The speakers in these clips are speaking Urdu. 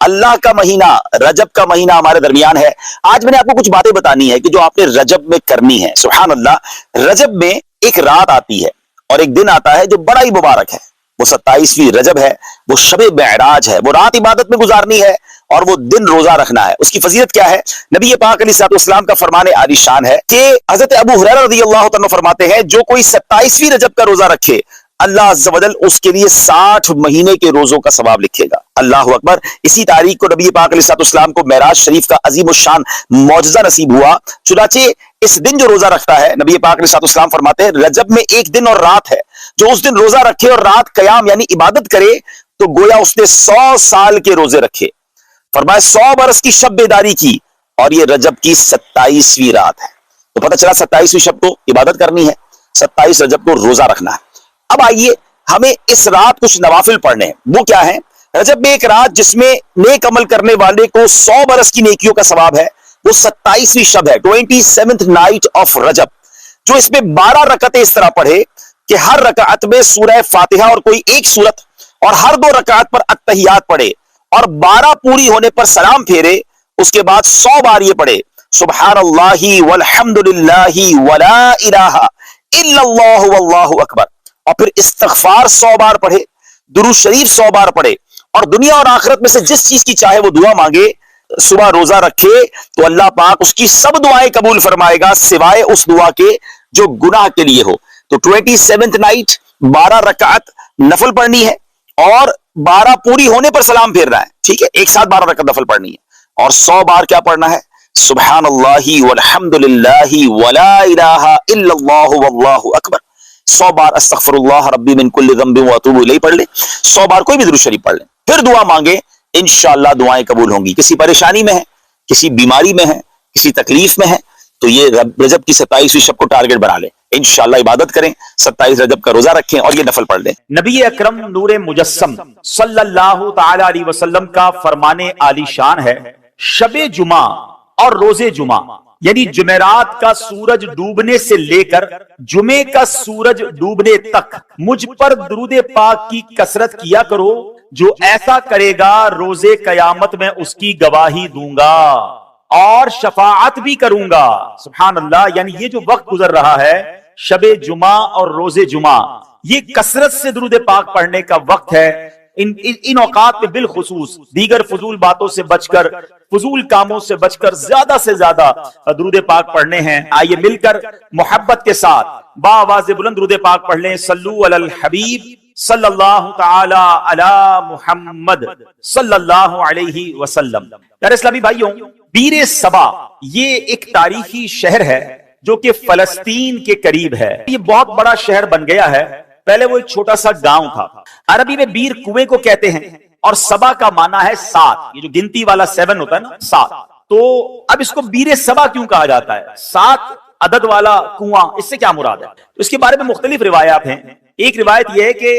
اللہ کا مہینہ رجب کا مہینہ ہمارے درمیان ہے. آج میں نے آپ کو کچھ باتیں بتانی ہے کہ جو آپ نے رجب میں کرنی ہے. سبحان اللہ. رجب میں ایک رات آتی ہے اور ایک دن آتا ہے جو بڑا ہی مبارک ہے. وہ 27ویں رجب ہے, وہ شب معراج ہے. وہ رات عبادت میں گزارنی ہے اور وہ دن روزہ رکھنا ہے. اس کی فضیلت کیا ہے؟ نبی پاک علیہ الصلوۃ والسلام کا فرمان عالی شان ہے کہ حضرت ابو ہریرہ رضی اللہ عنہ فرماتے ہیں جو کوئی 27ویں رجب کا روزہ رکھے اللہ عز و جل اس کے لیے 60 مہینے کے روزوں کا ثواب لکھے گا. اللہ اکبر. اسی تاریخ کو نبی پاک علیہ الصلوۃ والسلام کو معراج شریف کا عظیم الشان معجزہ نصیب ہوا. چنانچہ اس دن جو روزہ رکھتا ہے, نبی پاک علیہ الصلوۃ والسلام فرماتے ہیں رجب میں ایک دن اور رات ہے, جو اس دن روزہ رکھے اور رات قیام یعنی عبادت کرے تو گویا اس نے 100 سال کے روزے رکھے. فرمایا 100 برس کی شب بیداری کی, اور یہ رجب کی 27ویں رات ہے. تو پتہ چلا 27ویں شب کو عبادت کرنی ہے, 27 رجب کو روزہ رکھنا ہے. اب آئیے ہمیں اس رات کچھ نوافل پڑھنے ہیں. وہ کیا ہے؟ رجب میں ایک رات جس میں نیک عمل کرنے والے کو 100 برس کی نیکیوں کا ثواب ہے, وہ 27ویں شب ہے, 27th نائٹ آف رجب, جو اس میں 12 رکعتیں اس طرح پڑھے کہ ہر رکعت میں سورہ فاتحہ اور کوئی ایک سورت, اور ہر 2 رکعت پر التحیات پڑھے, اور 12 پوری ہونے پر سلام پھیرے. اس کے بعد 100 بار یہ پڑھے سبحان اللہ والحمد للہ ولا الہ الا اللہ واللہ اکبر, اور پھر استغفار 100 بار پڑھے, درود شریف 100 بار پڑھے, اور دنیا اور آخرت میں سے جس چیز کی چاہے وہ دعا مانگے. صبح روزہ رکھے تو اللہ پاک اس کی سب دعائیں قبول فرمائے گا سوائے اس دعا کے جو گناہ کے لیے ہو. تو 27th نائٹ 12 رکعت نفل پڑھنی ہے, اور 12 پوری ہونے پر سلام پھیرنا ہے. ٹھیک ہے, ایک ساتھ 12 رکعت نفل پڑھنی ہے, اور 100 بار کیا پڑھنا ہے؟ سبحان اللہ والحمد للہ ولا الہ الا اللہ واللہ اکبر. 100 بار استغفر اللہ ربی من کل ذنب واتوب الیہ پڑھ لیں. 100 بار کوئی بھی درود شریف پڑھ لیں, پھر دعا مانگے, انشاءاللہ دعائیں قبول ہوں گی. کسی پریشانی میں ہے, کسی بیماری میں ہے, کسی تکلیف میں ہے, تو یہ رجب کی 27ویں شب کو ٹارگٹ بنا لیں. انشاءاللہ عبادت کریں, 27 رجب کا روزہ رکھیں اور یہ نفل پڑھ لیں. نبی اکرم نور مجسم صلی اللہ تعالی علیہ وسلم کا فرمان عالی شان ہے شب جمعہ اور روز جمعہ, یعنی جمعرات کا سورج ڈوبنے سے لے کر جمعے کا سورج ڈوبنے تک مجھ پر درود پاک کی کثرت کیا کرو. جو ایسا کرے گا روز قیامت میں اس کی گواہی دوں گا اور شفاعت بھی کروں گا. سبحان اللہ. یعنی یہ جو وقت گزر رہا ہے شب جمعہ اور روز جمعہ, یہ کثرت سے درود پاک پڑھنے کا وقت ہے. ان اوقات میں بالخصوص دیگر فضول باتوں سے بچ کر, فضول کاموں سے بچ کر زیادہ سے زیادہ درود پاک پڑھنے ہیں. آئیے مل کر محبت کے ساتھ بآواز بلند درود پاک پڑھ لیں. صلو علی الحبیب صلی اللہ تعالی علی محمد صلی اللہ علیہ وسلم. پیارے اسلامی بھائیوں, بیر سبا یہ ایک تاریخی شہر ہے جو کہ فلسطین کے قریب ہے. یہ بہت بڑا شہر بن گیا ہے. پہلے وہ ایک چھوٹا سا گاؤں تھا. عربی میں بیر کنویں کو کہتے ہیں, اور سبا کا معنی ہے 7. یہ جو گنتی والا 7 ہوتا ہے نا, 7. تو اب اس کو بیر سبا کیوں کہا جاتا ہے؟ 7 عدد والا کنواں, اس سے کیا مراد ہے؟ اس کے بارے میں مختلف روایات ہیں. ایک روایت یہ ہے کہ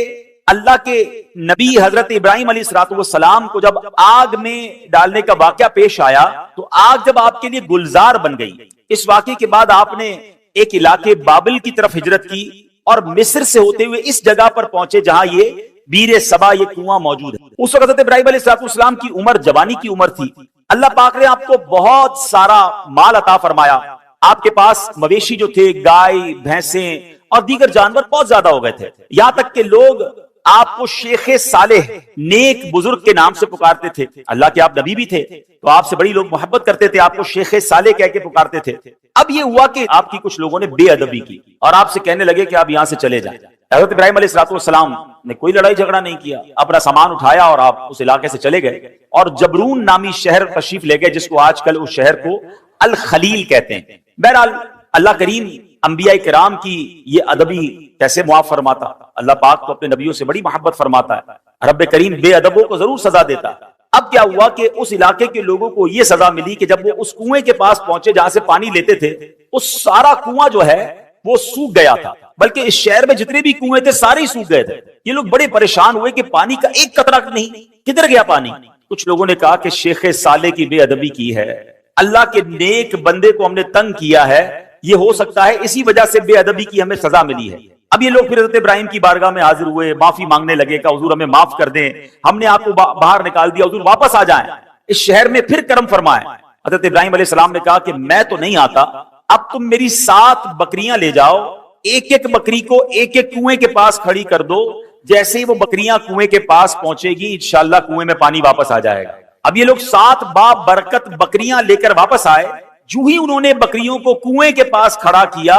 اللہ کے نبی حضرت ابراہیم علیہ السلام کو جب آگ میں ڈالنے کا واقعہ پیش آیا تو آگ جب آپ کے لیے گلزار بن گئی, اس واقعے کے بعد آپ نے ایک علاقے بابل کی طرف ہجرت کی اور مصر سے ہوتے ہوئے اس جگہ پر پہنچے جہاں یہ بیر سبا, یہ کنواں موجود ہے. اس وقت حضرت ابراہیم علیہ السلام کی عمر جوانی کی عمر تھی. اللہ پاک نے آپ کو بہت سارا مال عطا فرمایا. آپ کے پاس مویشی جو تھے, گائے, بھینسیں اور دیگر جانور بہت زیادہ ہو گئے تھے. یہاں تک کہ لوگ آپ کو شیخ صالح, نیک بزرگ کے نام سے پکارتے تھے. اللہ کے آپ نبی بھی تھے تو آپ سے بڑی لوگ محبت کرتے تھے, آپ کو شیخ صالح کہہ کے پکارتے تھے. اب یہ ہوا کہ آپ کی کچھ لوگوں نے بے ادبی کی اور آپ سے کہنے لگے کہ آپ یہاں سے چلے جائیں. حضرت ابراہیم علیہ السلام نے کوئی لڑائی جھگڑا نہیں کیا, اپنا سامان اٹھایا اور آپ اس علاقے سے چلے گئے اور جبرون نامی شہر تشریف لے گئے, جس کو آج کل اس شہر کو الخلیل کہتے ہیں. بہرحال اللہ کریم انبیاء کرام کی یہ ادبی کیسے معاف فرماتا. اللہ پاک تو اپنے نبیوں سے بڑی محبت فرماتا ہے. رب کریم بے ادبوں کو ضرور سزا دیتا ہے. اب کیا ہوا کہ اس علاقے کے لوگوں کو یہ سزا ملی کہ جب وہ اس کنویں کے پاس پہنچے جہاں سے پانی لیتے تھے, اس سارا کنواں جو ہے وہ سوکھ گیا تھا. بلکہ اس شہر میں جتنے بھی کنویں تھے سارے ہی سوکھ گئے تھے. یہ لوگ بڑے پریشان ہوئے کہ پانی کا ایک قطرہ نہیں, کدھر گیا پانی؟ کچھ لوگوں نے کہا کہ شیخ صالح کی بے ادبی کی ہے, اللہ کے نیک بندے کو ہم نے تنگ کیا ہے, یہ ہو سکتا ہے اسی وجہ سے بے ادبی کی ہمیں سزا ملی ہے. اب یہ لوگ پھر حضرت ابراہیم کی بارگاہ میں حاضر ہوئے, معافی مانگنے لگے کہ حضور ہمیں معاف کر دیں, ہم نے آپ کو باہر نکال دیا, حضور واپس آ جائیں, اس شہر میں پھر کرم فرمائیں. حضرت ابراہیم علیہ السلام نے کہا کہ میں تو نہیں آتا, اب تم میری 7 بکریاں لے جاؤ, ایک ایک بکری کو ایک ایک کنویں کے پاس کھڑی کر دو, جیسے ہی وہ بکریاں کنویں کے پاس پہنچے گی انشاءاللہ کنویں میں پانی واپس آ جائے گا. اب یہ لوگ 7 بابرکت بکریاں لے کر واپس آئے, جو ہی انہوں نے بکریوں کو کنویں کے پاس کھڑا کیا,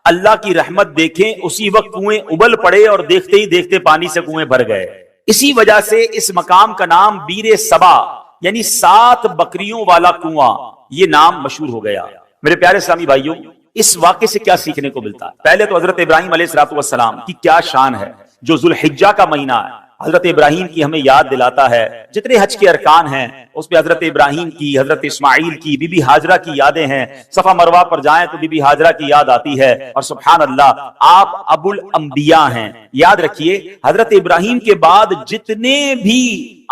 اللہ کی رحمت دیکھیں اسی وقت کنویں ابل پڑے اور دیکھتے ہی دیکھتے پانی سے کنویں بھر گئے. اسی وجہ سے اس مقام کا نام بیر سبا یعنی 7 بکریوں والا کنواں یہ نام مشہور ہو گیا. میرے پیارے اسلامی بھائیوں, اس واقعے سے کیا سیکھنے کو ملتا ہے؟ پہلے تو حضرت ابراہیم علیہ السلام کی کیا شان ہے, جو ذوالحجہ کا مہینہ ہے حضرت ابراہیم کی ہمیں یاد دلاتا ہے. جتنے حج کے ارکان ہیں اس پہ حضرت ابراہیم کی, حضرت اسماعیل کی, بی بی ہاجرہ کی یادیں ہیں. صفا مروہ پر جائیں تو بی بی ہاجرہ کی یاد آتی ہے, اور سبحان اللہ آپ ابو الانبیاء ہیں. یاد رکھیے حضرت ابراہیم کے بعد جتنے بھی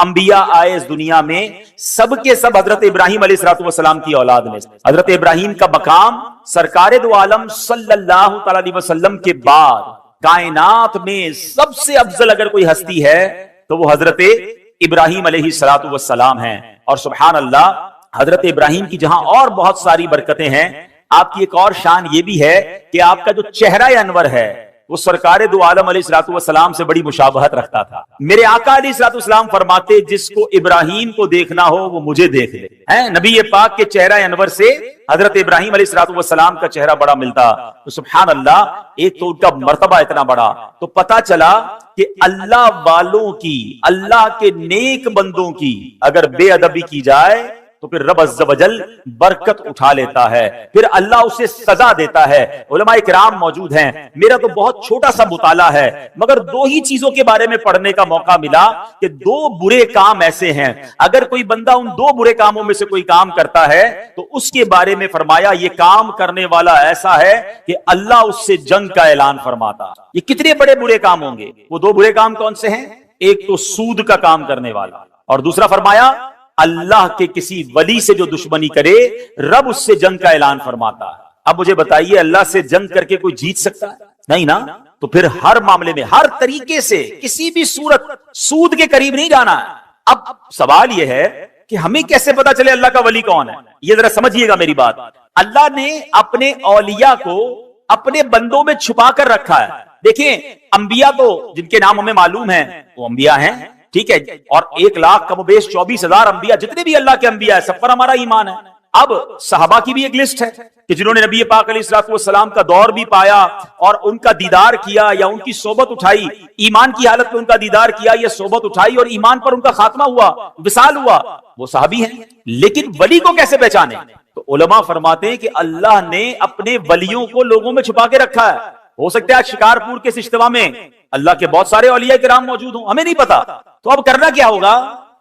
انبیاء آئے اس دنیا میں سب کے سب حضرت ابراہیم علیہ السلام کی اولاد میں. حضرت ابراہیم کا مقام سرکار دو عالم صلی اللہ تعالی علیہ وسلم کے بعد کائنات میں سب سے افضل اگر کوئی ہستی ہے تو وہ حضرت ابراہیم علیہ السلام ہیں. اور سبحان اللہ حضرت ابراہیم کی جہاں اور بہت ساری برکتیں ہیں, آپ کی ایک اور شان یہ بھی ہے کہ آپ کا جو چہرہ انور ہے وہ سرکار دو عالم علیہ السلام سے بڑی مشابہت رکھتا تھا. میرے آقا علیہ السلام فرماتے جس کو ابراہیم کو دیکھنا ہو وہ مجھے دیکھ لے. نبی پاک کے چہرہ انور سے حضرت ابراہیم علیہ السلام کا چہرہ بڑا ملتا. تو سبحان اللہ, ایک تو ان کا مرتبہ اتنا بڑا, تو پتا چلا کہ اللہ والوں کی, اللہ کے نیک بندوں کی اگر بے ادبی کی جائے تو پھر رب عز و جل برکت اٹھا لیتا ہے, پھر اللہ اسے سزا دیتا ہے. علماء کرام موجود ہیں, میرا تو بہت چھوٹا سا مطالعہ ہے مگر 2 ہی چیزوں کے بارے میں پڑھنے کا موقع ملا کہ 2 برے کام ایسے ہیں اگر کوئی بندہ ان 2 برے کاموں میں سے کوئی کام کرتا ہے تو اس کے بارے میں فرمایا یہ کام کرنے والا ایسا ہے کہ اللہ اس سے جنگ کا اعلان فرماتا. یہ کتنے بڑے برے کام ہوں گے؟ وہ 2 برے کام کون سے ہیں؟ ایک تو سود کا کام کرنے والا, اور دوسرا فرمایا اللہ کے کسی ولی سے جو دشمنی کرے رب اس سے جنگ کا اعلان فرماتا ہے. اب مجھے بتائیے اللہ سے جنگ کر کے کوئی جیت سکتا ہے؟ نہیں نا. تو پھر ہر معاملے میں ہر طریقے سے کسی بھی صورت سود کے قریب نہیں جانا ہے. اب سوال یہ ہے کہ ہمیں کیسے پتا چلے اللہ کا ولی کون ہے؟ یہ ذرا سمجھیے گا میری بات. اللہ نے اپنے اولیاء کو اپنے بندوں میں چھپا کر رکھا ہے. دیکھیں انبیاء تو جن کے نام ہمیں معلوم ہیں وہ انبیاء ہیں, ٹھیک ہے, اور 1 لاکھ کم و بیش 24,000 انبیاء جتنے بھی اللہ کے انبیاء ہیں سب پر ہمارا ایمان ہے. اب صحابہ کی بھی ایک لسٹ ہے کہ جنہوں نے نبی پاک علیہ السلام کا دور بھی پایا اور ان کا دیدار کیا یا ان کی صحبت اٹھائی, ایمان کی حالت میں ان کا دیدار کیا یا صحبت اٹھائی اور ایمان پر ان کا خاتمہ ہوا, وصال ہوا, وہ صحابی ہیں. لیکن ولی کو کیسے پہچانے؟ تو علماء فرماتے ہیں کہ اللہ نے اپنے ولیوں کو لوگوں میں چھپا کے رکھا ہے. ہو سکتا ہے آج شکارپور کے اجتماع میں اللہ کے بہت سارے اولیاء کرام موجود ہوں, ہمیں نہیں پتا. تو اب کرنا کیا ہوگا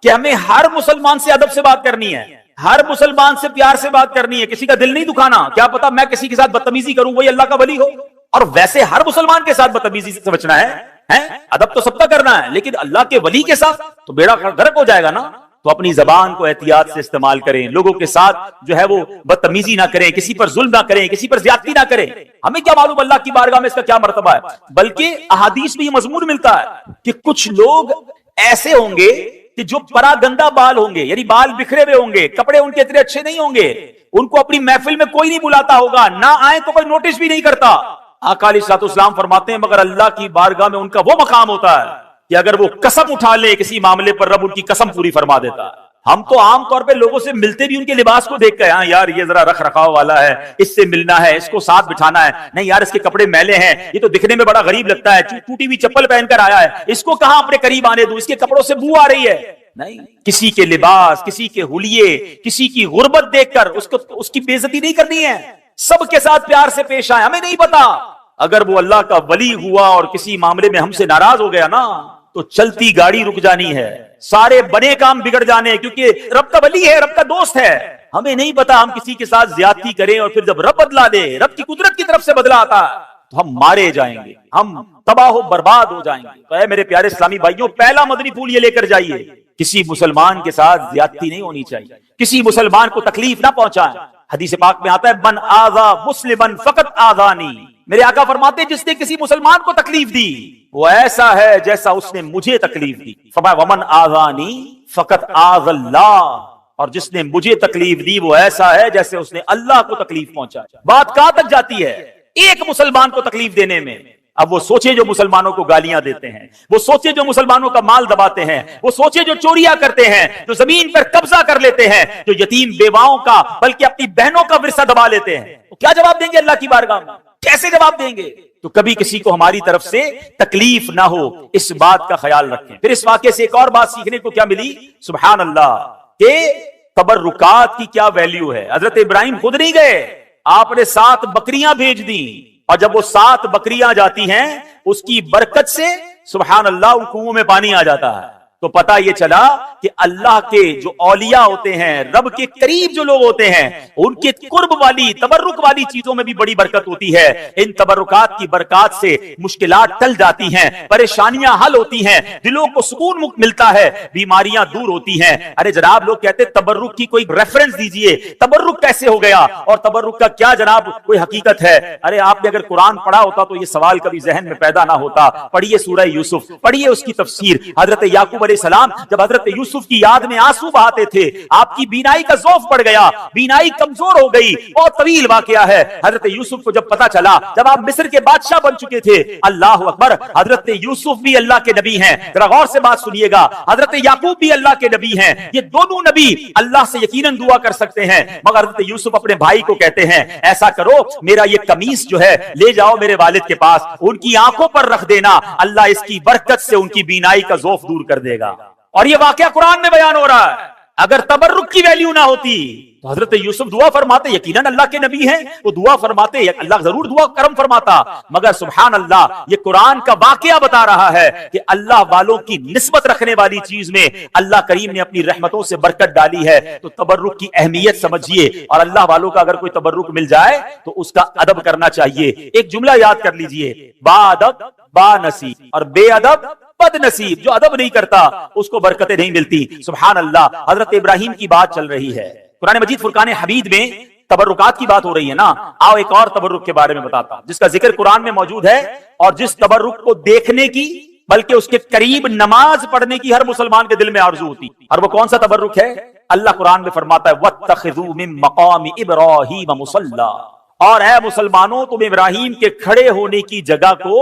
کہ ہمیں ہر مسلمان سے ادب سے بات کرنی ہے, ہر مسلمان سے پیار سے بات کرنی ہے, کسی کا دل نہیں دکھانا. کیا پتا میں کسی کے ساتھ بدتمیزی کروں وہی اللہ کا ولی ہو, اور ویسے ہر مسلمان کے ساتھ بدتمیزی سے بچنا ہے. ادب تو سب کا کرنا ہے لیکن اللہ کے ولی کے ساتھ تو بیڑا غرق ہو جائے گا نا. تو اپنی زبان کو احتیاط سے استعمال کریں, لوگوں کے ساتھ جو ہے وہ بدتمیزی نہ کریں, کسی پر ظلم نہ کریں, کسی پر زیادتی نہ کریں. ہمیں کیا معلوم اللہ کی بارگاہ میں اس کا کیا مرتبہ ہے. بلکہ احادیث میں یہ مضمون ملتا ہے کہ کچھ لوگ ایسے ہوں گے کہ جو پراگندہ بال ہوں گے, یعنی بال بکھرے ہوئے ہوں گے, کپڑے ان کے اتنے اچھے نہیں ہوں گے, ان کو اپنی محفل میں کوئی نہیں بلاتا ہوگا, نہ آئے تو کوئی نوٹس بھی نہیں کرتا. آقا علیہ السلام فرماتے ہیں مگر اللہ کی بارگاہ میں ان کا وہ مقام ہوتا ہے کہ اگر وہ قسم اٹھا لے کسی معاملے پر رب ان کی قسم پوری فرما دیتا ہے. ہم تو عام طور پہ لوگوں سے ملتے بھی ان کے لباس کو دیکھ کر, ہاں یار یہ ذرا رکھ رکھاؤ والا ہے, اس سے ملنا ہے, اس کو ساتھ بٹھانا ہے, نہیں یار اس کے کپڑے میلے ہیں, یہ تو دکھنے میں بڑا غریب لگتا ہے, ٹوٹی ہوئی چپل پہن کر آیا ہے, اس کو کہاں اپنے قریب آنے دوں, اس کے کپڑوں سے بو آ رہی ہے. نہیں, کسی کے لباس, کسی کے حلیے, کسی کی غربت دیکھ کر اس کی بے عزتی نہیں کرنی ہے, سب کے ساتھ پیار سے پیش آئے. ہمیں نہیں پتا اگر وہ اللہ کا ولی ہوا اور کسی معاملے میں ہم سے ناراض ہو گیا نا تو چلتی گاڑی رک جانی ہے, سارے بڑے کام بگڑ جانے, کیونکہ رب کا ولی ہے, رب کا دوست ہے. ہمیں نہیں پتا ہم کسی کے ساتھ زیادتی کریں اور پھر جب رب بدلا دے, رب کی قدرت کی طرف سے بدلا آتا ہے تو ہم مارے جائیں گے, ہم تباہ و برباد ہو جائیں گے. تو اے میرے پیارے اسلامی بھائیوں, پہلا مدنی پھول یہ لے کر جائیے, کسی مسلمان کے ساتھ زیادتی نہیں ہونی چاہیے, کسی مسلمان کو تکلیف نہ پہنچائیں. حدیث پاک میں آتا ہے من آذا مسلمن فقط آذانی, میرے آقا فرماتے جس نے کسی مسلمان کو تکلیف دی وہ ایسا ہے جیسا اس نے مجھے تکلیف دی. فرمایا ومن آذانی فقط آذ اللہ، اور جس نے مجھے تکلیف دی وہ ایسا ہے جیسے اس نے اللہ کو تکلیف پہنچا. بات کہاں تک جاتی ہے؟ ایک مسلمان کو تکلیف دینے میں. اب وہ سوچے جو مسلمانوں کو گالیاں دیتے ہیں، وہ سوچے جو مسلمانوں کا مال دباتے ہیں، وہ سوچے جو چوریاں کرتے ہیں، جو زمین پر قبضہ کر لیتے ہیں، جو یتیم بیواؤں کا بلکہ اپنی بہنوں کا ورثہ دبا لیتے ہیں، وہ کیا جواب دیں گے اللہ کی بارگاہ میں؟ کیسے جواب دیں گے؟ تو کبھی کسی کو ہماری طرف سے تکلیف نہ ہو، اس بات کا خیال رکھیں. پھر اس واقعے سے ایک اور بات سیکھنے کو کیا ملی؟ سبحان اللہ، کہ تبرکات کی کیا ویلیو ہے. حضرت ابراہیم خود نہیں گئے، آپ نے 7 بکریاں بھیج دی، اور جب وہ 7 بکریاں جاتی ہیں اس کی برکت سے سبحان اللہ ان کنووں میں پانی آ جاتا ہے. تو پتہ یہ چلا کہ اللہ کے جو اولیاء ہوتے ہیں، رب کے قریب جو لوگ ہوتے ہیں، ان کے قرب والی تبرک والی چیزوں میں بھی بڑی برکت ہوتی ہے. ان تبرکات کی برکات سے مشکلات ٹل جاتی ہیں، پریشانیاں حل ہوتی ہیں، دلوں کو سکون ملتا ہے، بیماریاں دور ہوتی ہیں. ارے جناب لوگ کہتے ہیں تبرک کی کوئی ریفرنس دیجئے، تبرک کیسے ہو گیا اور تبرک کا کیا جناب کوئی حقیقت ہے؟ ارے آپ نے اگر قرآن پڑھا ہوتا تو یہ سوال کبھی ذہن میں پیدا نہ ہوتا. پڑھیے سورہ یوسف، پڑھیے اس کی تفسیر. حضرت یعقوب علیہ السلام جب حضرت یوسف کی یاد میں آنسو بہاتے تھے، آپ کی بینائی کا ضعف پڑ گیا، بینائی کمزور ہو گئی. بہت طویل واقعہ ہے. حضرت یوسف کو جب پتا چلا، جب آپ مصر کے بادشاہ بن چکے تھے، اللہ اکبر، حضرت یوسف بھی اللہ کے نبی ہیں. ذرا غور سے بات سنیے گا، حضرت یعقوب بھی اللہ کے نبی ہیں. یہ دونوں نبی اللہ سے یقیناً دعا کر سکتے ہیں، مگر حضرت یوسف اپنے بھائی کو کہتے ہیں ایسا کرو، میرا یہ قمیص جو ہے لے جاؤ میرے والد کے پاس، ان کی آنکھوں پر رکھ دینا، اللہ اس کی برکت سے ان کی بینائی کا ضعف دور کر دے گا. اور یہ واقعہ قرآن میں بیان ہو رہا ہے. اگر تبرک کی ویلیو نہ ہوتی تو حضرت یوسف دعا فرماتے، یقیناً اللہ کے نبی ہیں، وہ دعا فرماتے، اللہ ضرور دعا کرم فرماتا. مگر سبحان اللہ، یہ قرآن کا واقعہ بتا رہا ہے کہ اللہ والوں کی نسبت رکھنے والی چیز میں اللہ کریم نے اپنی رحمتوں سے برکت ڈالی ہے. تو تبرک کی اہمیت سمجھیے، اور اللہ والوں کا اگر کوئی تبرک مل جائے تو اس کا ادب کرنا چاہیے. ایک جملہ یاد کر لیجئے، با ادب با نصیب، اور بے ادب بد نصیب. جو ادب نہیں کرتا اس کو برکتیں نہیں ملتی. سبحان اللہ. حضرت ابراہیم کی بات چل رہی ہے، قرآن مجید فرقان حمید میں تبرکات کی بات ہو رہی ہے نا. آؤ ایک اور تبرک کے بارے میں بتاتا ہوں جس کا ذکر قرآن میں موجود ہے، اور جس تبرک کو دیکھنے کی بلکہ اس کے قریب نماز پڑھنے کی ہر مسلمان کے دل میں آرزو ہوتی. اور وہ کون سا تبرک ہے؟ اللہ قرآن میں فرماتا ہے وَاتَّخِذُوا مِن مَقَامِ إِبْرَاهِيمَ مُصَلًّى، اور اے مسلمانوں تم ابراہیم کے کھڑے ہونے کی جگہ کو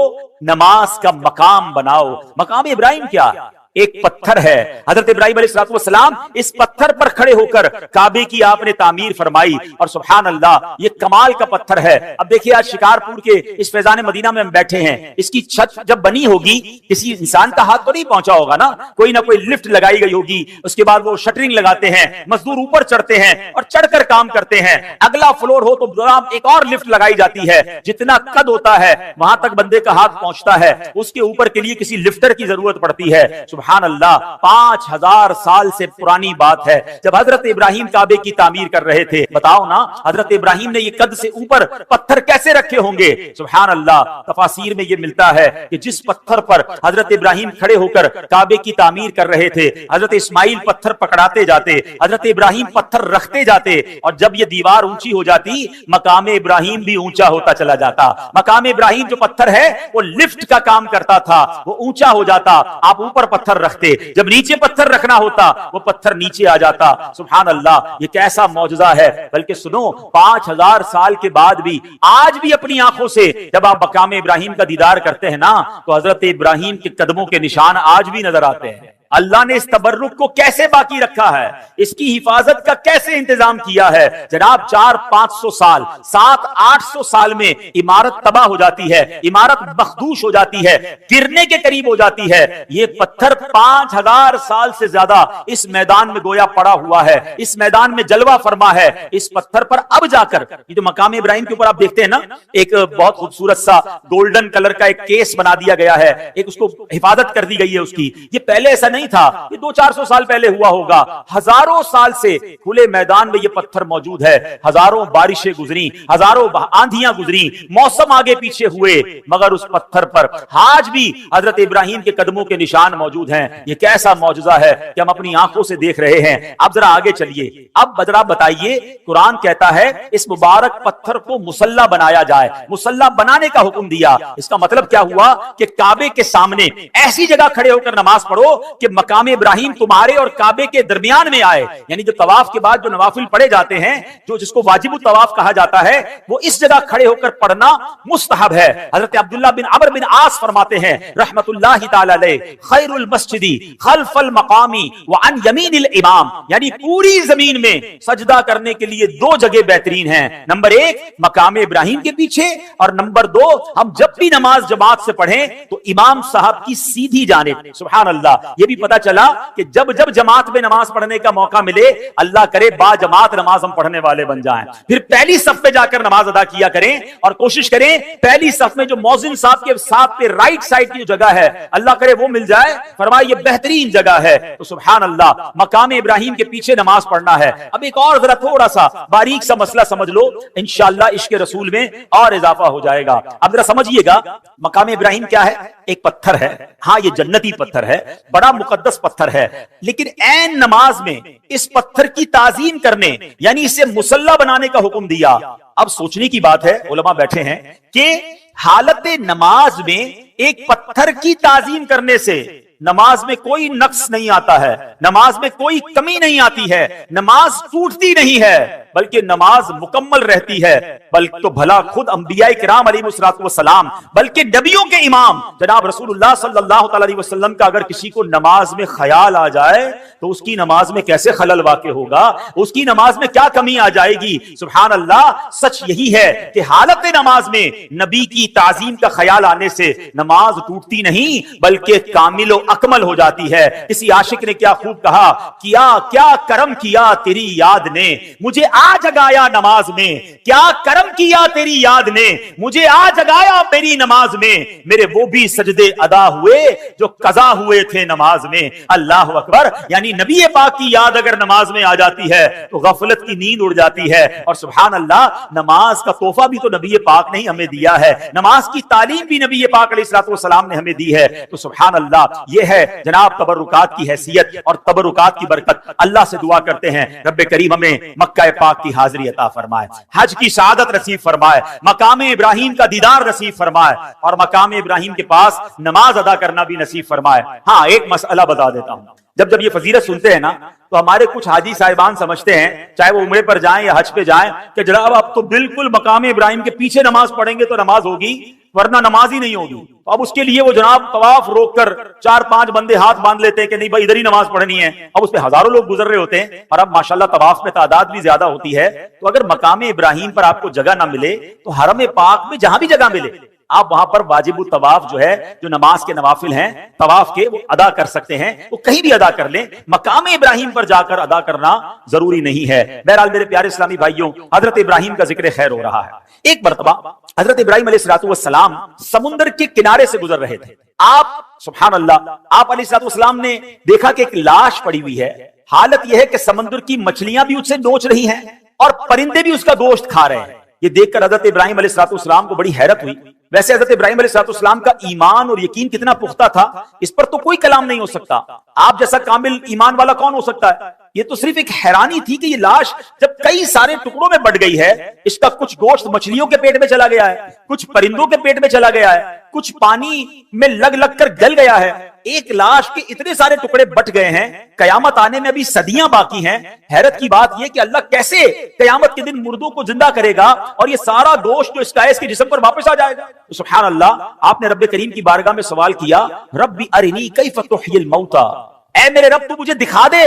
نماز کا مقام بناؤ. مقام ابراہیم کیا ہے؟ ایک پتھر ہے. حضرت ابراہیم علیہ السلام اس پتھر پر کھڑے ہو کر کعبے کی آپ نے تعمیر فرمائی، اور سبحان اللہ یہ کمال کا پتھر ہے. اب دیکھیے آج شکارپور کے اس فیضان مدینہ میں ہم بیٹھے ہیں، اس کی چھت جب بنی ہوگی کسی انسان کا ہاتھ تو نہیں پہنچا ہوگا نا، کوئی نہ کوئی لفٹ لگائی گئی ہوگی، اس کے بعد وہ شٹرنگ لگاتے ہیں، مزدور اوپر چڑھتے ہیں اور چڑھ کر کام کرتے ہیں. اگلا فلور ہو تو ایک اور لفٹ لگائی جاتی ہے، جتنا قد ہوتا ہے وہاں تک بندے کا ہاتھ پہنچتا ہے، اس کے اوپر کے لیے کسی لفٹر کی ضرورت پڑتی ہے. سبحان اللہ، 5000 سال سے پرانی بات ہے جب حضرت ابراہیم کعبے کی تعمیر کر رہے تھے. بتاؤ نا حضرت ابراہیم نے یہ قد سے اوپر پتھر کیسے رکھے ہوں گے؟ سبحان اللہ. تفاسیر میں یہ ملتا ہے کہ جس پتھر پر حضرت ابراہیم کھڑے ہو کر کعبے کی تعمیر کر رہے تھے، حضرت اسماعیل پتھر پکڑاتے جاتے، حضرت ابراہیم پتھر رکھتے جاتے، اور جب یہ دیوار اونچی ہو جاتی مقام ابراہیم بھی اونچا ہوتا چلا جاتا. مقام ابراہیم جو پتھر ہے وہ لفٹ کا کام کرتا تھا، وہ اونچا ہو جاتا، آپ اوپر پتھر رکھتے، جب نیچے پتھر رکھنا ہوتا وہ پتھر نیچے آ جاتا. سبحان اللہ، یہ کیسا معجزہ ہے. بلکہ سنو، 5000 سال کے بعد بھی آج بھی اپنی آنکھوں سے جب آپ مقام ابراہیم کا دیدار کرتے ہیں نا تو حضرت ابراہیم کے قدموں کے نشان آج بھی نظر آتے ہیں. اللہ نے اس تبرک کو کیسے باقی رکھا ہے، اس کی حفاظت کا کیسے انتظام کیا ہے. جناب 400-500 سال 700-800 سال میں عمارت تباہ ہو جاتی ہے، عمارت مخدوش ہو جاتی ہے، گرنے کے قریب ہو جاتی ہے. یہ پتھر 5000 سال سے زیادہ اس میدان میں گویا پڑا ہوا ہے، اس میدان میں جلوہ فرما ہے. اس پتھر پر اب جا کر یہ جو مقام ابراہیم کے اوپر آپ دیکھتے ہیں نا، ایک بہت خوبصورت سا گولڈن کلر کا ایک کیس بنا دیا گیا ہے، ایک اس کو حفاظت کر دی گئی ہے اس کی. یہ پہلے ایسا نہیں تھا, یہ 200-400 سال پہلے ہوا ہوگا. ہزاروں سال سے کھلے میدان میں یہ پتھر موجود ہے. ہزاروں بارشیں گزری, ہزاروں آندھیاں گزری, موسم آگے پیچھے ہوئے, مگر اس پتھر پر آج بھی حضرت ابراہیم کے قدموں کے نشان موجود ہیں. یہ کیسا معجزہ ہے کہ ہم اپنی آنکھوں سے دیکھ رہے ہیں. اب ذرا آگے چلیے, اب ذرا بتائیے, قرآن کہتا ہے اس مبارک پتھر کو مصلی بنایا جائے, مصلی بنانے کا حکم دیا. اس کا مطلب کیا ہوا کہ کعبے کے سامنے ایسی جگہ کھڑے ہو کر نماز پڑھو کہ مقام ابراہیم تمہارے اور کعبے کے درمیان میں آئے. یعنی جو طواف کے بعد جو نوافل پڑھے جاتے ہیں, جو جس کو واجب الطواف کہا جاتا ہے, وہ اس جگہ کھڑے ہو کر پڑھنا مستحب ہے. حضرت عبداللہ بن عمرو بن عاص فرماتے ہیں رحمت اللہ تعالی علیہ, خیر المسجد خلف المقام وعن یمین الامام, یعنی پوری زمین میں سجدہ کرنے کے لیے دو جگہ بہترین ہیں. نمبر 1 مقام ابراہیم کے پیچھے, اور نمبر 2 ہم جب بھی نماز جماعت سے پڑھیں تو امام صاحب کی سیدھی جانب. سبحان اللہ, یہ بھی پتا چلا کہ جب جب جماعت میں نماز پڑھنے کا موقع ملے, اللہ کرے با جماعت نماز ہم پڑھنے والے بن جائیں. پھر پہلی صف پہ جا کر نماز ادا کیا کریں, اور کوشش کریں پہلی صف میں جو مؤذن صاحب کے ساتھ پہ رائٹ سائڈ کی جو جگہ ہے, اللہ کرے وہ مل جائے. فرمایا یہ بہترین جگہ ہے. تو سبحان اللہ, مقام ابراہیم کے پیچھے نماز پڑھنا ہے. اب ایک اور ذرا تھوڑا سا باریک سا مسئلہ سمجھ لو, انشاءاللہ عشق رسول میں اور اضافہ ہو جائے گا. اب ذرا سمجھیے گا, مقام ابراہیم کیا ہے؟ ایک پتھر ہے. ہاں یہ جنتی پتھر ہے, بڑا مقدس پتھر ہے, لیکن عین نماز میں اس پتھر کی تعظیم کرنے, یعنی اسے مصلی بنانے کا حکم دیا. اب سوچنے کی بات ہے, علماء بیٹھے ہیں, کہ حالت نماز میں ایک پتھر کی تعظیم کرنے سے نماز میں کوئی نقص نہیں آتا ہے, نماز میں کوئی کمی نہیں آتی ہے, نماز ٹوٹتی نہیں ہے, بلکہ نماز مکمل رہتی ہے. بلکہ تو بھلا خود انبیاء کرام علیہ السلام, بلکہ نبیوں کے امام جناب رسول اللہ صلی اللہ تعالی علیہ وسلم کا اگر کسی کو نماز میں خیال آ جائے تو اس کی نماز میں کیسے خلل واقع ہوگا, اس کی نماز میں کیا کمی آ جائے گی. سبحان اللہ, سچ یہی ہے کہ حالت نماز میں نبی کی تعظیم کا خیال آنے سے نماز ٹوٹتی نہیں بلکہ کامل و اکمل ہو جاتی ہے. کسی عاشق نے کیا خوب کہا, کیا کرم کیا تیری یاد نے مجھے آ جگایا نماز میں, کیا کرم کیا تیری یاد نے مجھے آ جگایا میری نماز میں, میرے وہ بھی سجدے ادا ہوئے جو قضا ہوئے تھے نماز میں. اللہ اکبر, یعنی نبی پاک کی یاد اگر نماز میں آ جاتی ہے تو غفلت کی نیند اڑ جاتی ہے. اور سبحان اللہ, نماز کا تحفہ بھی تو نبی پاک نے ہی ہمیں دیا ہے, نماز کی تعلیم بھی نبی پاک علیہ الصلوۃ والسلام نے ہمیں دی ہے. تو سبحان اللہ, یہ ہے جناب تبرکات کی حیثیت اور تبرکات کی برکت. اللہ سے دعا کرتے ہیں رب کریم ہمیں مکہ پاک کی حاضری عطا فرمائے, حج کی سعادت نصیب فرمائے, مقام ابراہیم کا دیدار نصیب فرمائے, اور مقام ابراہیم کے پاس نماز ادا کرنا بھی نصیب فرمائے. ہاں ایک مسئلہ بتا دیتا ہوں, جب یہ فضیلت سنتے ہیں نا تو ہمارے کچھ حاجی صاحبان سمجھتے ہیں, چاہے وہ عمرے پر جائیں یا حج پہ جائیں, کہ جناب اب تو بالکل مقام ابراہیم کے پیچھے نماز پڑھیں گے تو نماز ہوگی, ورنہ نماز ہی نہیں ہوگی. تو اب اس کے لیے وہ جناب طواف روک کر 4-5 بندے ہاتھ باندھ لیتے ہیں کہ نہیں بھائی ادھر ہی نماز پڑھنی ہے. اب اس پہ ہزاروں لوگ گزر رہے ہوتے ہیں, اور اب ماشاءاللہ طواف میں تعداد بھی زیادہ ہوتی ہے. تو اگر مقام ابراہیم پر آپ کو جگہ نہ ملے تو حرم پاک میں جہاں بھی جگہ ملے آپ وہاں پر واجب الطواف جو ہے, جو نماز کے نوافل ہیں طواف کے, وہ ادا کر سکتے ہیں. وہ کہیں بھی ادا کر لیں, مقام ابراہیم پر جا کر ادا کرنا ضروری نہیں ہے. بہرحال میرے پیارے اسلامی بھائیوں, حضرت ابراہیم کا ذکر خیر ہو رہا ہے. ایک مرتبہ حضرت ابراہیم علیہ السلام سمندر کے کنارے سے گزر رہے تھے. آپ سبحان اللہ, آپ علیہ السلام نے دیکھا کہ ایک لاش پڑی ہوئی ہے. حالت یہ ہے کہ سمندر کی مچھلیاں بھی اس سے نوچ رہی ہیں اور پرندے بھی اس کا گوشت کھا رہے ہیں. یہ دیکھ کر حضرت ابراہیم علیہ السلام کو بڑی حیرت ہوئی. ویسے حضرت ابراہیم علیہ السلام کا ایمان اور یقین کتنا پختہ تھا, اس پر تو کوئی کلام نہیں ہو سکتا. آپ جیسا کامل ایمان والا کون ہو سکتا ہے؟ یہ تو صرف ایک حیرانی تھی کہ یہ لاش جب کئی سارے ٹکڑوں میں بٹ گئی ہے, اس کا کچھ گوشت مچھلیوں کے پیٹ میں چلا گیا ہے, کچھ پرندوں کے پیٹ میں چلا گیا ہے, کچھ پانی میں لگ کر گل گیا ہے, ایک لاش کے اتنے سارے ٹکڑے بٹ گئے ہیں, قیامت آنے میں ابھی صدیاں باقی ہیں. حیرت کی بات یہ کہ اللہ کیسے قیامت کے دن مردوں کو زندہ کرے گا اور یہ سارا گوشت جو اس کا ہے اس کے جسم پر واپس آ جائے گا. سبحان اللہ, آپ نے رب کریم کی بارگاہ میں سوال کیا, ربی ارنی کیف تحیی الموتى, اے میرے رب تو مجھے دکھا دے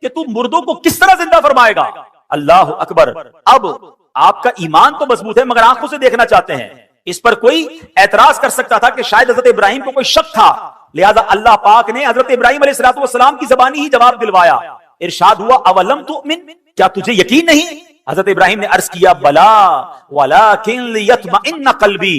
کہ تو مردوں کو کس طرح زندہ فرمائے گا. اللہ اکبر. اب آپ کا ایمان تو مضبوط ہے مگر آنکھوں سے دیکھنا چاہتے ہیں. اس پر کوئی اعتراض کر سکتا تھا کہ شاید حضرت ابراہیم کو کوئی شک تھا, لہذا اللہ پاک نے حضرت ابراہیم علیہ السلام کی زبانی ہی جواب دلوایا. ارشاد ہوا اولم تؤمن, کیا تجھے یقین نہیں؟ حضرت ابراہیم نے عرض کیا بلا ولکن لیطمئن قلبی,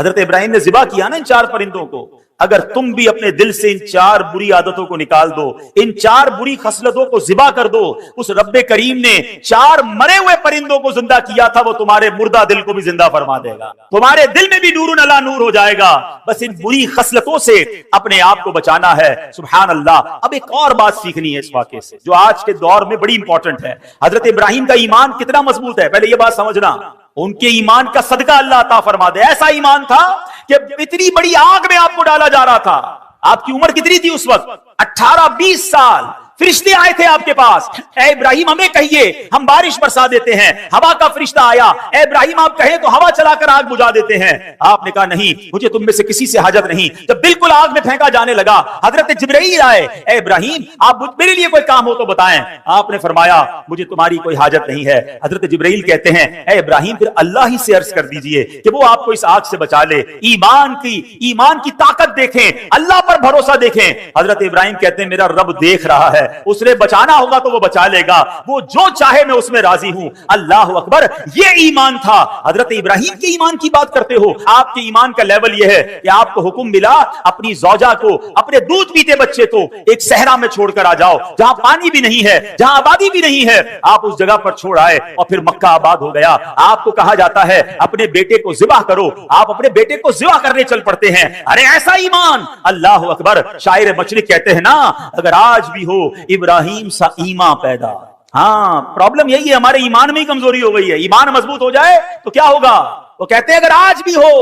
حضرت ابراہیم نے ذبح کیا نا ان 4 پرندوں کو. اگر تم بھی اپنے دل سے ان 4 بری عادتوں کو نکال دو, ان 4 بری خصلتوں کو ذبح کر دو, اس رب کریم نے 4 مرے ہوئے پرندوں کو زندہ کیا تھا, وہ تمہارے مردہ دل کو بھی زندہ فرما دے گا, تمہارے دل میں بھی نور علی نور ہو جائے گا. بس ان بری خصلتوں سے اپنے آپ کو بچانا ہے. سبحان اللہ. اب ایک اور بات سیکھنی ہے اس واقعے سے جو آج کے دور میں بڑی امپورٹنٹ ہے. حضرت ابراہیم کا ایمان کتنا مضبوط ہے, پہلے یہ بات سمجھنا. ان کے ایمان کا صدقہ اللہ عطا فرما دے. ایسا ایمان تھا کہ اتنی بڑی آگ میں آپ کو ڈالا جا رہا تھا. آپ کی عمر کتنی تھی اس وقت؟ 18-20 سال. فرشتے آئے تھے آپ کے پاس, اے ابراہیم ہمیں کہیے ہم بارش برسا دیتے ہیں. ہوا کا فرشتہ آیا, اے ابراہیم آپ کہیں تو ہوا چلا کر آگ بجھا دیتے ہیں. آپ نے کہا نہیں, مجھے تم میں سے کسی سے حاجت نہیں. جب بالکل آگ میں پھینکا جانے لگا, حضرت جبرائیل آئے, اے ابراہیم آپ میرے لیے کوئی کام ہو تو بتائیں. آپ نے فرمایا مجھے تمہاری کوئی حاجت نہیں ہے. حضرت جبرائیل کہتے ہیں اے ابراہیم پھر اللہ ہی سے عرض کر دیجئے کہ وہ آپ کو اس آگ سے بچا لے. ایمان کی طاقت دیکھیں, اللہ پر بھروسہ دیکھیں. حضرت ابراہیم کہتے ہیں میرا رب دیکھ رہا ہے, اس نے بچانا ہوگا تو وہ بچا لے گا, وہ جو چاہے میں اس میں راضی ہوں. اللہ اکبر. یہ ایمان تھا. حضرت ابراہیم کے ایمان کی بات کرتے ہو, آپ کے ایمان کا لیول یہ ہے کہ آپ کو حکم ملا اپنی زوجہ کو, اپنے دودھ پیتے بچے کو ایک صحرا میں چھوڑ کر آ جاؤ, جہاں پانی بھی نہیں ہے, جہاں آبادی بھی نہیں ہے. آپ اس جگہ پر چھوڑ آئے اور پھر مکہ آباد ہو گیا. آپ کو کہا جاتا ہے اپنے بیٹے کو ذبح کرو, آپ اپنے بیٹے کو ذبح کرنے چل پڑتے ہیں. ارے ایسا ایمان. اللہ اکبر. شاعر مشرق کہتے ہیں نا, اگر آج بھی ہو ابراہیم سا ایمان پیدا. ہاں, پرابلم یہی ہے, ہمارے ایمان میں ہی کمزوری ہو گئی ہے. ایمان مضبوط ہو جائے تو کیا ہوگا؟ وہ کہتے ہیں اگر آج بھی ہو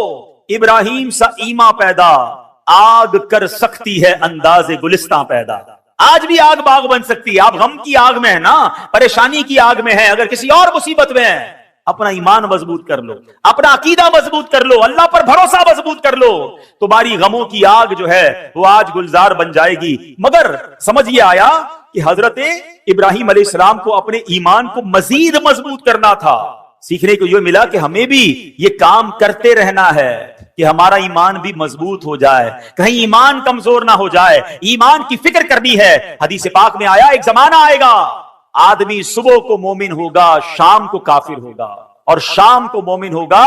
ابراہیم سا ایمان پیدا, آگ کر سکتی ہے انداز گلستان پیدا. آج بھی آگ باغ بن سکتی ہے. آپ غم کی آگ میں ہے نا, پریشانی کی آگ میں ہے, اگر کسی اور مصیبت میں ہے, اپنا ایمان مضبوط کر لو, اپنا عقیدہ مضبوط کر لو, اللہ پر بھروسہ مضبوط کر لو, تمہاری غموں کی آگ جو ہے وہ آج گلزار بن جائے گی. مگر سمجھ یہ آیا کہ حضرت ابراہیم علیہ السلام کو اپنے ایمان کو مزید مضبوط کرنا تھا. سیکھنے کو یہ ملا کہ ہمیں بھی یہ کام کرتے رہنا ہے کہ ہمارا ایمان بھی مضبوط ہو جائے, کہیں ایمان کمزور نہ ہو جائے. ایمان کی فکر کرنی ہے. حدیث پاک میں آیا ایک زمانہ آئے گا, آدمی صبح کو مومن ہوگا, شام کو کافر ہوگا, اور شام کو مومن ہوگا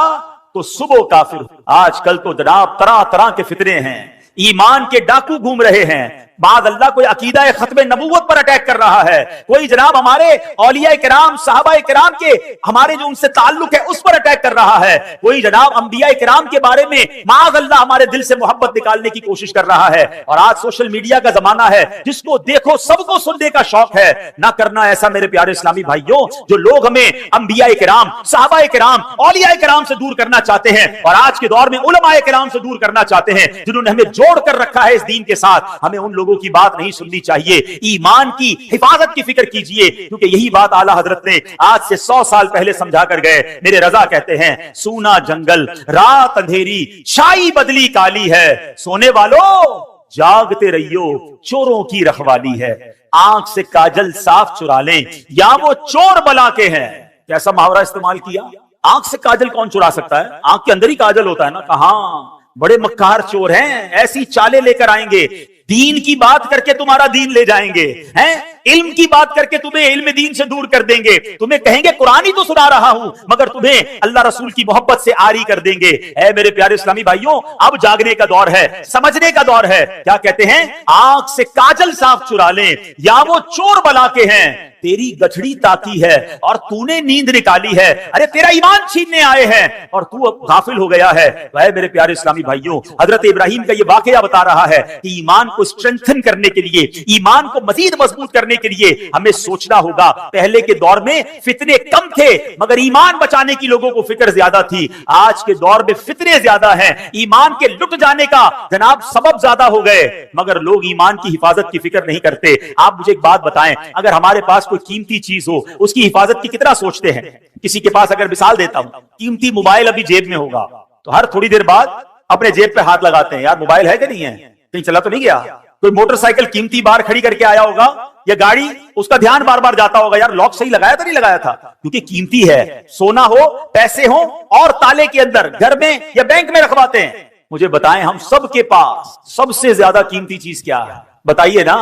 تو صبح کافر ہوگا. آج کل تو جناب طرح طرح کے فتنے ہیں, ایمان کے ڈاکو گھوم رہے ہیں. بعد اللہ کوئی عقیدہ ختم نبوت پر اٹیک کر رہا ہے, کوئی جناب ہمارے اولیاء کرام صحابہ کرام کے ہمارے جو ان سے تعلق ہے اس پر اٹیک کر رہا ہے, کوئی جناب انبیاء کرام کے بارے میں معاذ اللہ ہمارے دل سے محبت نکالنے کی کوشش کر رہا ہے. اور آج سوشل میڈیا کا زمانہ ہے, جس کو دیکھو سب کو سننے کا شوق ہے. نہ کرنا ایسا میرے پیارے اسلامی بھائیوں, جو لوگ ہمیں انبیاء کرام صحابہ کرام اولیاء کرام سے دور کرنا چاہتے ہیں, اور آج کے دور میں علماء کرام سے دور کرنا چاہتے ہیں, جنہوں نے ہمیں جوڑ کر رکھا ہے اس دین کے ساتھ. ہمیں ان لوگوں کی بات نہیں سننی چاہیے. ایمان کی حفاظت کی فکر کیجئے, کیونکہ یہی بات اعلیٰ حضرت نے آج سے 100 سال پہلے سمجھا کر گئے. میرے رضا کہتے ہیں سونا جنگل رات اندھیری چھائی بدلی کالی ہے, سونے والوں جاگتے رہیو چوروں کی رکھوالی ہے. آنکھ سے کاجل صاف چرا لیں یا وہ چور بلا کے ہیں. کیسا محاورہ استعمال کیا, آنکھ سے کاجل کون چرا سکتا ہے؟ آنکھ کے اندر ہی کاجل ہوتا ہے نا. کہاں بڑے مکار چور ہیں, ایسی چالیں لے کر آئیں گے, دین کی بات کر کے تمہارا دین لے جائیں گے, ہیں علم کی بات کر کے تمہیں علم دین سے دور کر دیں گے, تمہیں کہیں گے قرآن ہی تو سنا رہا ہوں, مگر تمہیں اللہ رسول کی محبت سے آری کر دیں گے. اے میرے پیارے اسلامی بھائیوں, اب جاگنے کا دور ہے, سمجھنے کا دور ہے. کیا کہتے ہیں, آنکھ سے کاجل صاف چرا لیں یا وہ چور بلا کے ہیں. تیری گٹھڑی تاکی ہے اور تو نے نیند نکالی ہے. ارے تیرا ایمان چھیننے آئے ہیں اور تو اب غافل ہو گیا ہے. اے میرے پیارے اسلامی بھائیوں, حضرت ابراہیم کا یہ واقعہ بتا رہا ہے کہ ایمان کو اسٹرینتھن کرنے کے لیے, ایمان کو مزید مضبوط کرنے کے لیے ہمیں سوچنا ہوگا. پہلے کے دور میں فتنے کم تھے مگر ایمان بچانے کی لوگوں کو فکر زیادہ تھی. آج کے دور میں فتنے زیادہ ہیں, ایمان کے لٹ جانے کا جناب سبب زیادہ ہو گئے, مگر لوگ ایمان کی حفاظت کی فکر نہیں کرتے. آپ مجھے ایک بات بتائیں, اگر ہمارے پاس کوئی قیمتی چیز ہو, اس کی حفاظت کی کتنا سوچتے ہیں؟ کسی کے پاس اگر مثال دیتا ہوں, قیمتی موبائل ابھی جیب میں ہوگا تو ہر تھوڑی دیر بعد اپنے جیب پہ ہاتھ لگاتے ہیں, یار موبائل ہے کہ نہیں ہے, کہیں چلا تو نہیں گیا. کوئی موٹر سائیکل قیمتی باہر کھڑی کر کے آیا ہوگا یا گاڑی, اس کا دھیان بار بار جاتا ہوگا, یار لاک صحیح لگایا تو نہیں لگایا تھا, کیونکہ قیمتی ہے. سونا ہو, پیسے ہوں اور تالے کے اندر گھر میں یا بینک میں رکھواتے ہیں. مجھے بتائیں ہم سب کے پاس سب سے زیادہ قیمتی چیز کیا ہے؟ بتائیے نا.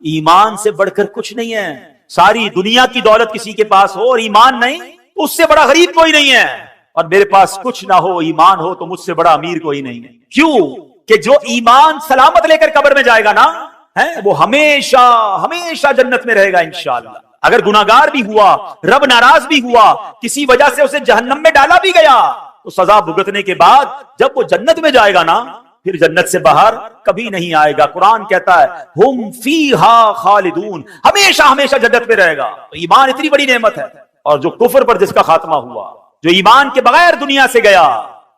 ایمان سے بڑھ کر کچھ نہیں ہے. ساری دنیا کی دولت کسی کے پاس ہو اور ایمان نہیں, اس سے بڑا غریب کوئی نہیں ہے. اور میرے پاس کچھ نہ ہو ایمان ہو تو مجھ سے بڑا امیر کوئی نہیں ہے. کیوں کہ جو ایمان سلامت لے کر قبر میں جائے گا نا وہ ہمیشہ ہمیشہ جنت میں رہے گا انشاءاللہ. اگر گناہگار بھی ہوا, رب ناراض بھی ہوا, کسی وجہ سے اسے جہنم میں ڈالا بھی گیا, تو سزا بھگتنے کے بعد جب وہ جنت میں جائے گا نا پھر جنت سے باہر کبھی نہیں آئے گا. قرآن کہتا ہے ہم فیہا خالدون, ہمیشہ ہمیشہ جنت میں رہے گا. تو ایمان اتنی بڑی نعمت ہے. اور جو کفر پر جس کا خاتمہ ہوا, جو ایمان کے بغیر دنیا سے گیا,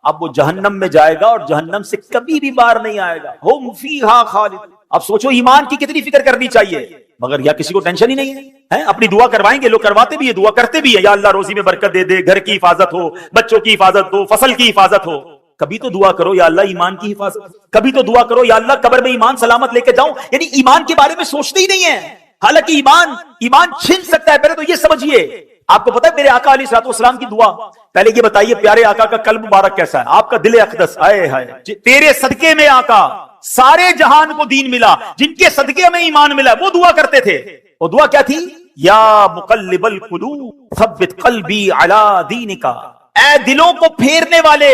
اب وہ جہنم میں جائے گا اور جہنم سے کبھی بھی باہر نہیں آئے گا. ہم فیہا خالدون. اب سوچو ایمان کی کتنی فکر کرنی چاہیے, مگر یا کسی کو ٹینشن ہی نہیں ہے. اپنی دعا کروائیں گے, لوگ کرواتے بھی ہے, دعا کرتے بھی ہے, یا اللہ روزی میں برکت دے دے, گھر کی حفاظت ہو, بچوں کی حفاظت ہو, فصل کی حفاظت ہو. کبھی تو دعا کرو یا اللہ ایمان کی حفاظت, کبھی تو دعا کرو یا اللہ قبر میں ایمان سلامت لے کے جاؤں. یعنی ایمان کے بارے میں سوچتے ہی نہیں ہے. حالانکہ ایمان چھن سکتا ہے. پہلے تو یہ سمجھیے, آپ کو پتا ہے میرے آقا علیہ الصلوۃ والسلام کی دعا, پہلے یہ بتائیے پیارے آقا کا قلب مبارک کیسا ہے, آپ کا دل اقدس, آئے ہائے تیرے صدقے میں آقا سارے جہان کو دین ملا, جن کے صدقے میں ایمان ملا وہ دعا کرتے تھے. وہ دعا کیا تھی؟ یا مقلب القلوب ثبت قلبی علی دینک, اے دلوں کو پھیرنے والے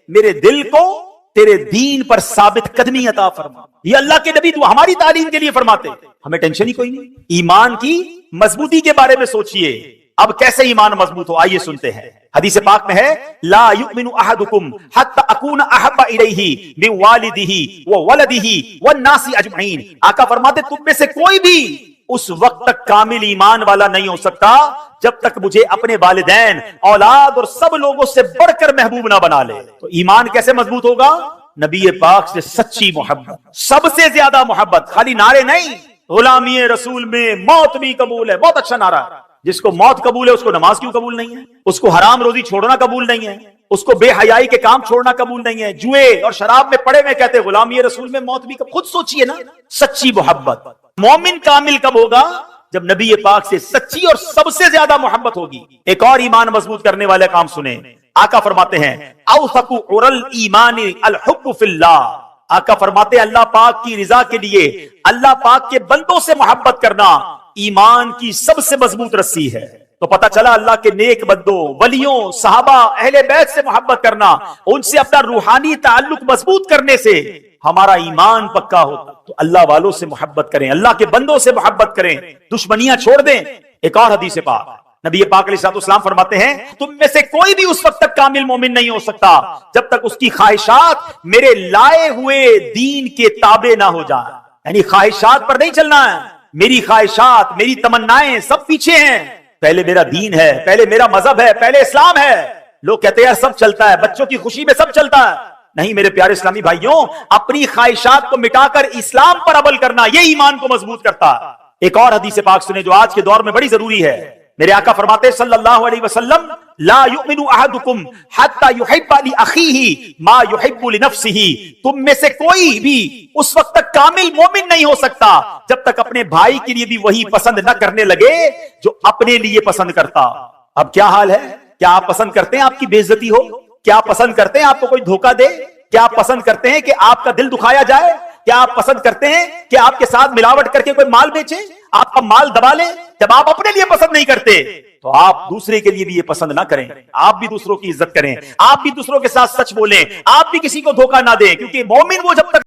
میرے دل کو تیرے دین پر ثابت قدمی عطا فرما. یہ اللہ کے نبی دعا ہماری تعلیم کے لیے فرماتے. ہمیں ٹینشن ہی کوئی نہیں. ایمان کی مضبوطی کے بارے میں سوچئے, اب کیسے ایمان مضبوط ہو, آئیے سنتے ہیں. حدیث پاک میں ہے لا یؤمن احدکم حتی اکون احب الیہ من والدہ وولدہ والناس اجمعین. آقا فرماتے تم میں سے کوئی بھی اس وقت تک کامل ایمان والا نہیں ہو سکتا جب تک مجھے اپنے والدین, اولاد اور سب لوگوں سے بڑھ کر محبوب نہ بنا لے. تو ایمان کیسے مضبوط ہوگا؟ نبی پاک سے سچی محبت, سب سے زیادہ محبت. خالی نعرے نہیں, غلامی رسول میں موت بھی قبول ہے, بہت اچھا نعرہ ہے. جس کو موت قبول ہے اس کو نماز کیوں قبول نہیں ہے؟ اس کو حرام روزی چھوڑنا قبول نہیں ہے, اس کو بے حیائی کے کام چھوڑنا قبول نہیں ہے, جوئے اور شراب میں پڑے میں کہتے غلامی رسول میں موت بھی. خود سوچئے نا, سچی محبت. مومن کامل کب ہوگا؟ جب نبی پاک سے سچی اور سب سے زیادہ محبت ہوگی. ایک اور ایمان مضبوط کرنے والے کام سنیں. آقا فرماتے ہیں اوثق عر الایمان الحب فی اللہ. آقا فرماتے ہیں اللہ پاک کی رضا کے لیے اللہ پاک کے بندوں سے محبت کرنا ایمان کی سب سے مضبوط رسی ہے. تو پتہ چلا اللہ کے نیک بندوں, ولیوں, صحابہ, اہل بیت سے محبت کرنا, ان سے اپنا روحانی تعلق مضبوط کرنے سے ہمارا ایمان پکا ہوتا. تو اللہ والوں سے محبت کریں, اللہ کے بندوں سے محبت کریں, دشمنیاں چھوڑ دیں. ایک اور حدیث پاک نبی پاک علیہ الصلوۃ والسلام فرماتے ہیں تم میں سے کوئی بھی اس وقت تک کامل مومن نہیں ہو سکتا جب تک اس کی خواہشات میرے لائے ہوئے دین کے تابع نہ ہو جائیں. یعنی خواہشات پر نہیں چلنا ہے. میری خواہشات, میری تمنائیں سب پیچھے ہیں. پہلے میرا دین ہے, پہلے میرا مذہب ہے, پہلے اسلام ہے. لوگ کہتے ہیں یار سب چلتا ہے, بچوں کی خوشی میں سب چلتا ہے. نہیں میرے پیارے اسلامی بھائیوں, اپنی خواہشات کو مٹا کر اسلام پر عمل کرنا یہ ایمان کو مضبوط کرتا ہے. ایک اور حدیث پاک سنیں جو آج کے دور میں بڑی ضروری ہے. میرے آقا فرماتے صلی اللہ علیہ وسلم لا یؤمن احدکم حتی یحب لاخیہ ما یحب لنفسہ. تم میں سے کوئی بھی اس وقت تک کامل مومن نہیں ہو سکتا جب تک اپنے بھائی کے لیے بھی وہی پسند نہ کرنے لگے جو اپنے لیے پسند کرتا. اب کیا حال ہے؟ کیا آپ پسند کرتے ہیں آپ کی بے عزتی ہو؟ کیا آپ پسند کرتے ہیں آپ کو کوئی دھوکہ دے؟ کیا آپ پسند کرتے ہیں کہ آپ کا دل دکھایا جائے؟ کیا آپ پسند کرتے ہیں کہ آپ کے ساتھ ملاوٹ کر کے کوئی مال بیچے, آپ کا مال دبا لیں؟ جب آپ اپنے لیے پسند نہیں کرتے تو آپ دوسرے کے لیے بھی یہ پسند نہ کریں. آپ بھی دوسروں کی عزت کریں, آپ بھی دوسروں کے ساتھ سچ بولیں, آپ بھی کسی کو دھوکہ نہ دیں, کیونکہ مومن وہ جب تک